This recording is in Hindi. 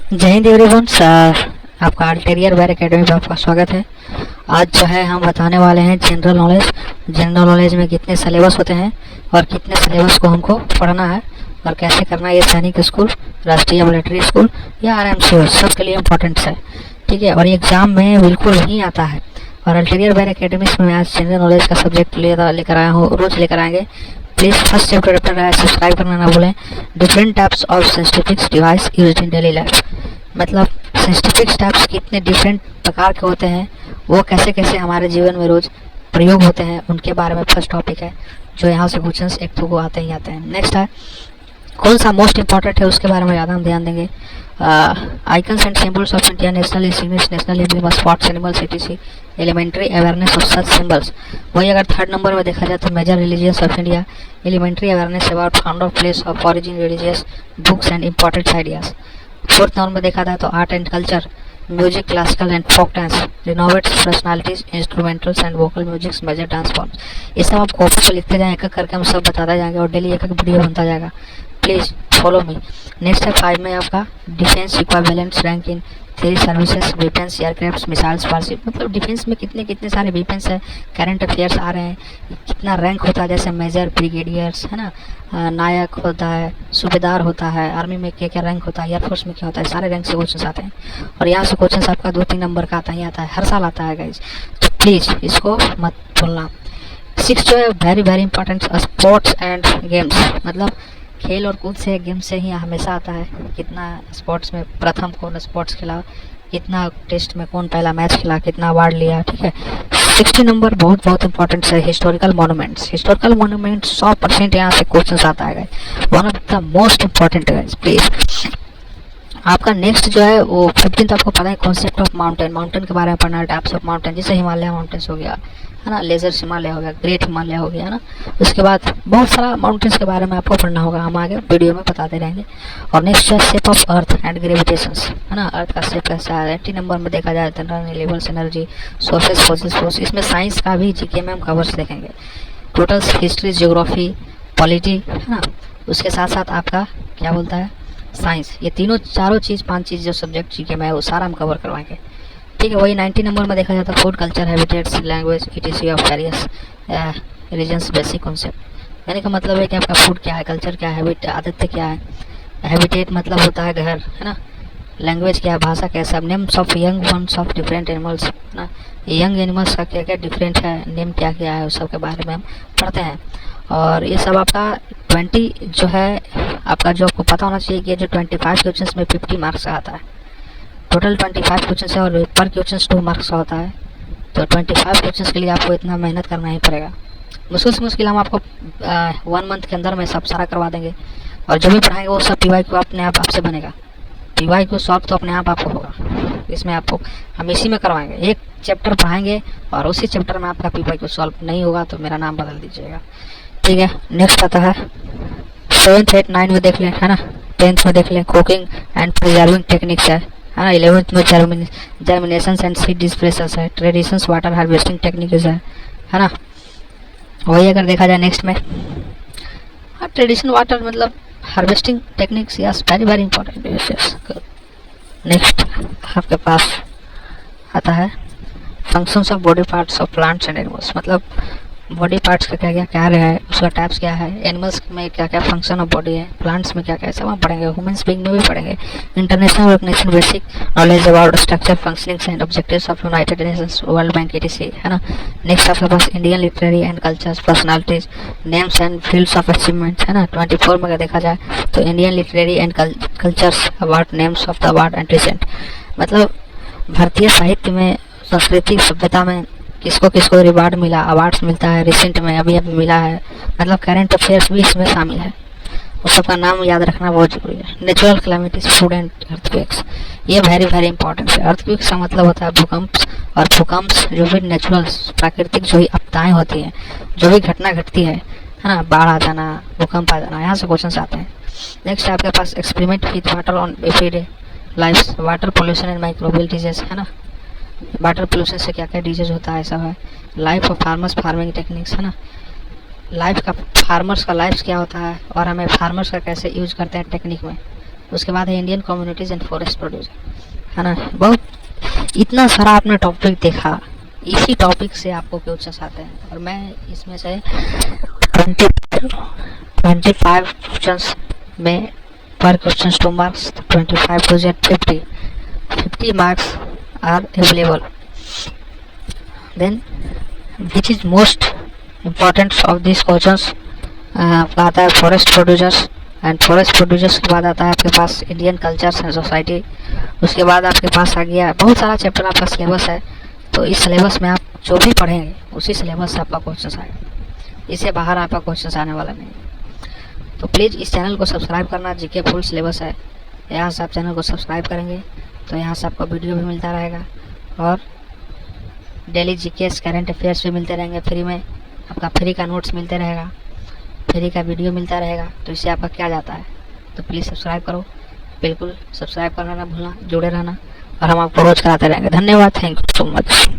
जय हिंद एवरीवन। आपका अल्टेरियर वेयर एकेडमी में आपका स्वागत है। आज जो है हम बताने वाले हैं जनरल नॉलेज। जनरल नॉलेज में कितने सिलेबस होते हैं और कितने सिलेबस को हमको पढ़ना है और कैसे करना है। ये सैनिक स्कूल, राष्ट्रीय मिलिट्री स्कूल या आरएमसी सबके लिए इम्पोर्टेंट है, ठीक है। और ये एग्जाम में बिल्कुल नहीं आता है। और अल्टेरियर वेयर एकेडमी में आज जनरल नॉलेज का सब्जेक्ट लेकर आया हूँ, रोज लेकर आएंगे। प्लीज फर्स्ट चैप्टर सब्सक्राइब करना ना भूलें। Different types of sensitive device used in daily life, मतलब सेंसिटिव टाइप्स कितने डिफरेंट प्रकार के होते हैं, वो कैसे कैसे हमारे जीवन में रोज प्रयोग होते हैं, उनके बारे में फर्स्ट टॉपिक है जो यहाँ से क्वेश्चंस एक तो आते ही आते हैं। नेक्स्ट है कौन सा मोस्ट इंपॉर्टेंट है, उसके बारे में ज़्यादा हम ध्यान देंगे। Icons and symbols of India, national signature, national emblem, spots, animals, etc, elementary awareness of such symbols. वही अगर थर्ड नंबर में देखा जाए तो major religious of India, elementary awareness about founder, place of origin, religious books and important ideas. Fourth number में देखा जाए तो art and culture, music, classical and folk dance, renovates personalities, instrumentals and vocal musics, major dance forms. ये सब आप कॉपी पर लिखते जाएं, एक एक करके हम सब बताते जाएंगे और डेली एक एक वीडियो बनता जाएगा। Please follow me. नेक्स्ट है 5 में आपका defence equivalent rank in three services, weapons, aircraft, missiles, warship. मतलब डिफेंस में कितने कितने सारे वेपन्स है, करंट अफेयर्स आ रहे हैं, कितना रैंक होता है, जैसे मेजर, ब्रिगेडियर्स है ना, नायक होता है, सूबेदार होता है, आर्मी में क्या क्या रैंक होता है, एयरफोर्स में क्या होता है, सारे रैंक से क्वेश्चन आते हैं। और यहाँ से क्वेश्चन आपका 2-3 नंबर का आता ही आता है, हर साल आता है गाइज, तो प्लीज़ इसको मत भूलना। 6 जो है very very important, sports and games, मतलब खेल और कूद से, गेम से ही हमेशा आता है। कितना स्पोर्ट्स में प्रथम कौन स्पोर्ट्स खेला, कितना टेस्ट में कौन पहला मैच खेला, कितना अवार्ड लिया, ठीक है। 60 नंबर बहुत बहुत इंपॉर्टेंट है, हिस्टोरिकल मॉन्यूमेंट्स। हिस्टोरिकल मॉन्यूमेंट्स 100% यहाँ से क्वेश्चन आता है, one of the most important है प्लीज। आपका नेक्स्ट जो है वो 15 आपको पता है कॉन्सेप्ट ऑफ माउंटेन। माउंटेन के बारे में पढ़ना है, टाइप्स ऑफ माउंटेन, जैसे हिमालय माउंटेन्स हो गया है ना, लेजर हिमालय हो गया, ग्रेट हिमालय हो गया है ना। उसके बाद बहुत सारा माउंटेन्स के बारे में आपको पढ़ना होगा, हम आगे वीडियो में बताते रहेंगे। और नेक्स्ट है शेप ऑफ अर्थ एंड ग्रेविटेशंस, है ना, अर्थ का शेप कैसा है। 80 नंबर में देखा जाए तो levels, energy, sources, forces, force. इसमें साइंस का भी जीके में हम कवर्स देखेंगे, टोटल हिस्ट्री, ज्योग्राफी, पॉलिटी, है ना। उसके साथ साथ आपका क्या बोलता है साइंस। ये तीनों चारों चीज़ 5 चीज़ जो सब्जेक्ट जीके में है वो सारा हम कवर करवाएंगे, ठीक है। वही 90 नंबर में देखा जाता है food, culture, habitats, language, ETC of various regions, basic concept. यानी का मतलब है कि आपका फूड क्या है, कल्चर क्या है, हैबिट आदतें क्या है, हैबिटेट मतलब होता है घर, है ना। लैंग्वेज क्या है, भाषा कैसा, names of young ones of different animals, है ना, यंग एनिमल्स का क्या क्या डिफरेंट है, नेम क्या क्या है, उस सब के बारे में हम पढ़ते हैं। और ये सब आपका 20 जो है आपका, जो आपको पता होना चाहिए कि जो 25 क्वेश्चन में 50 मार्क्स का आता है। टोटल 25 क्वेश्चन है और पर क्वेश्चन 2 मार्क्स का होता है, तो 25 क्वेश्चन के लिए आपको इतना मेहनत करना ही पड़ेगा। मुश्किल से मुश्किल हम आपको 1 मंथ के अंदर में सब सारा करवा देंगे। और जो भी पढ़ाएंगे वो सब पीवाई को अपने आप आपसे बनेगा, पीवाई को सॉल्व तो अपने आप आपको होगा। इसमें आपको हम इसी में करवाएंगे, एक चैप्टर पढ़ाएंगे और उसी चैप्टर में आपका पीवाई को सॉल्व नहीं होगा तो मेरा नाम बदल दीजिएगा, ठीक है। नेक्स्ट आता है 7th 8 9 में देख लें, है ना। 10th में देख लें कुकिंग एंड प्रिजर्विंग टेक्निक्स है ना। 11th में जर्मिनेशन एंड सीड डिस्प्रेशन है, ट्रेडिशंस वाटर हार्वेस्टिंग टेक्निक्स है ना। वही अगर देखा जाए नेक्स्ट में ट्रेडिशनल वाटर मतलब harvesting techniques, yes very very important. Next आपके पास आता है functions of body parts of plants and animals, मतलब बॉडी पार्ट्स का क्या क्या कार्य है, उसका टाइप्स क्या है, एनिमल्स में क्या क्या फंक्शन ऑफ बॉडी है, प्लांट्स में क्या क्या है, सब हम पढ़ेंगे। ह्यूमंस बीइंग में भी पढ़ेंगे। International organisation basic knowledge about structure, functionings and objectives of united nations, world bank, etc, है ना। नेक्स्ट आपके पास Indian literary and cultures, personalities, names and fields of achievement, है ना। 24 में अगर देखा जाए तो Indian literary and cultures award, names of the award and recent, मतलब भारतीय साहित्य में, सांस्कृतिक सभ्यता में किसको किसको रिवार्ड मिला, अवार्ड्स मिलता है, रिसेंट में अभी अभी मिला है, मतलब करंट अफेयर्स भी इसमें शामिल है, उस सबका नाम याद रखना बहुत जरूरी है। Natural calamities, food and earthquakes, ये वेरी वेरी इंपॉर्टेंट है। अर्थक्वेक्स का मतलब होता है भूकंप, और भूकंप जो भी नेचुरल प्राकृतिक जो भी आपदाएं होती हैं, जो भी घटना घटती है ना, बाढ़ आ जाना, भूकंप आ जाना, यहाँ से क्वेश्चन आते हैं। नेक्स्ट आपके पास experiment with water on everyday life, water pollution and microbial disease, है ना। वाटर पोल्यूशन से क्या क्या डिजीज होता है सब है। Life of farmers, farming techniques, है ना। लाइफ का फार्मर्स का लाइफ क्या होता है और हमें फार्मर्स का कैसे यूज करते हैं टेक्निक में, उसके बाद है Indian communities and forest producer, है ना। बहुत इतना सारा आपने टॉपिक देखा, इसी टॉपिक से आपको क्वेश्चंस आते हैं और मैं इसमें से 25 क्वेश्चंस में पर question 2 marks, 25 to 50 marks are available. Then which is most important of this questions, आपका आता है forest producers, and forest producers के बाद आता है आपके पास इंडियन कल्चर्स एंड सोसाइटी। उसके बाद आपके पास आ गया बहुत सारा चैप्टर आपका सिलेबस है, तो इस सिलेबस में आप जो भी पढ़ेंगे उसी सिलेबस से आपका क्वेश्चन आएगा, इससे बाहर आपका क्वेश्चन आने वाला नहीं। तो प्लीज़ इस चैनल को सब्सक्राइब करना, जीके फुल सिलेबस है, यहाँ से आप चैनल को सब्सक्राइब करेंगे तो यहाँ से आपको वीडियो भी मिलता रहेगा और डेली जीके करंट अफेयर्स भी मिलते रहेंगे फ्री में, आपका फ्री का नोट्स मिलते रहेगा, फ्री का वीडियो मिलता रहेगा। तो इससे आपका क्या जाता है, तो प्लीज़ सब्सक्राइब करो, बिल्कुल सब्सक्राइब करना ना भूलना, जुड़े रहना और हम आपको रोज कराते रहेंगे। धन्यवाद, थैंक यू सो मच।